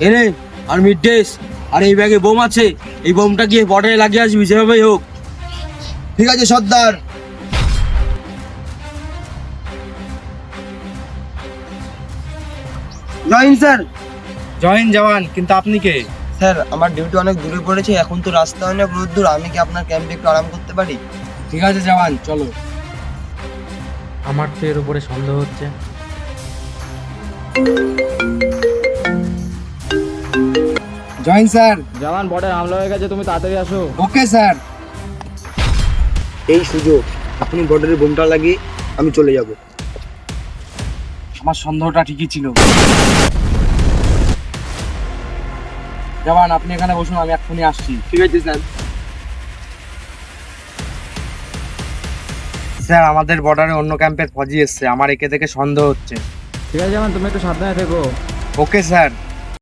এনে আর mid dress আর এই ব্যাগে বোম আছে, এই বোমটা গিয়ে বর্ডারে লাগিয়ে আসবি যেভাবেই হোক। ঠিক আছে সর্দার। Join sir. জয়েন জওয়ান, কিন্তু আপনি কে? স্যার আমার ডিউটি অনেক দূরে পড়েছে, এখন তো রাস্তা অনেক রোদ্দুর, আমি কি আপনার ক্যাম্পে একটু আরাম করতে পারি? ঠিক আছে জওয়ান, চলো। আমার তো এর উপরে সন্দেহ হচ্ছে। Join sir. জওয়ান, বর্ডার হামলা হয়ে গেছে, তুমি তাড়াতাড়ি আসো। Okay sir. এই সুযোগ, আপনি বর্ডারে বোমটা লাগিয়ে আমি চলে যাব। আমার সন্দেহটা ঠিকই ছিল। জওয়ান আপনি এখানে বসুন, আমি এক্ষুনি আসছি। ঠিক আছে স্যার। স্যার আমাদের বর্ডারে অন্য ক্যাম্পের ফৌজি এসছে, আমার একে থেকে সন্দেহ হচ্ছে। ঠিক আছে জওয়ান, তুমি একটু সাবধানে থেকো। Okay sir.